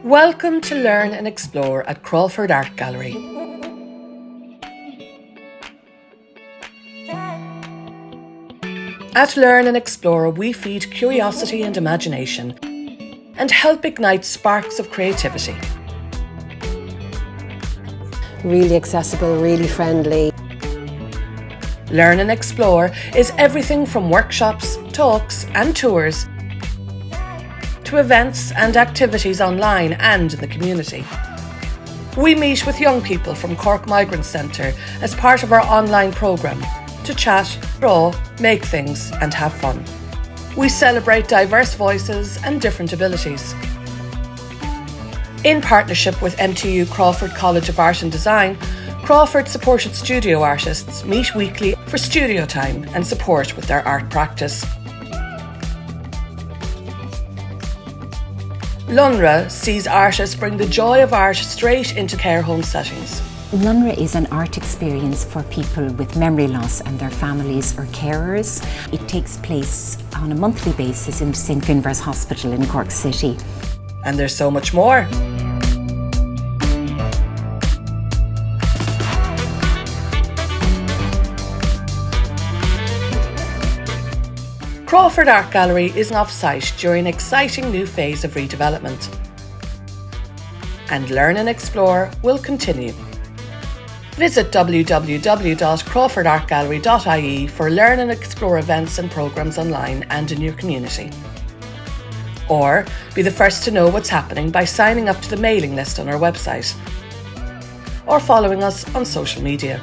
Welcome to Learn and Explore at Crawford Art Gallery. At Learn and Explore, we feed curiosity and imagination and help ignite sparks of creativity. Really accessible, really friendly. Learn and Explore is everything from workshops, talks and tours to events and activities online and in the community. We meet with young people from Cork Migrant Centre as part of our online programme to chat, draw, make things and have fun. We celebrate diverse voices and different abilities. In partnership with MTU Crawford College of Art and Design, Crawford supported studio artists meet weekly for studio time and support with their art practice. LUNRA sees artists bring the joy of art straight into care home settings. LUNRA is an art experience for people with memory loss and their families or carers. It takes place on a monthly basis in St Finbarr's Hospital in Cork City. And there's so much more. Crawford Art Gallery is off-site during an exciting new phase of redevelopment. And Learn and Explore will continue. Visit www.crawfordartgallery.ie for Learn and Explore events and programmes online and in your community. Or be the first to know what's happening by signing up to the mailing list on our website or following us on social media.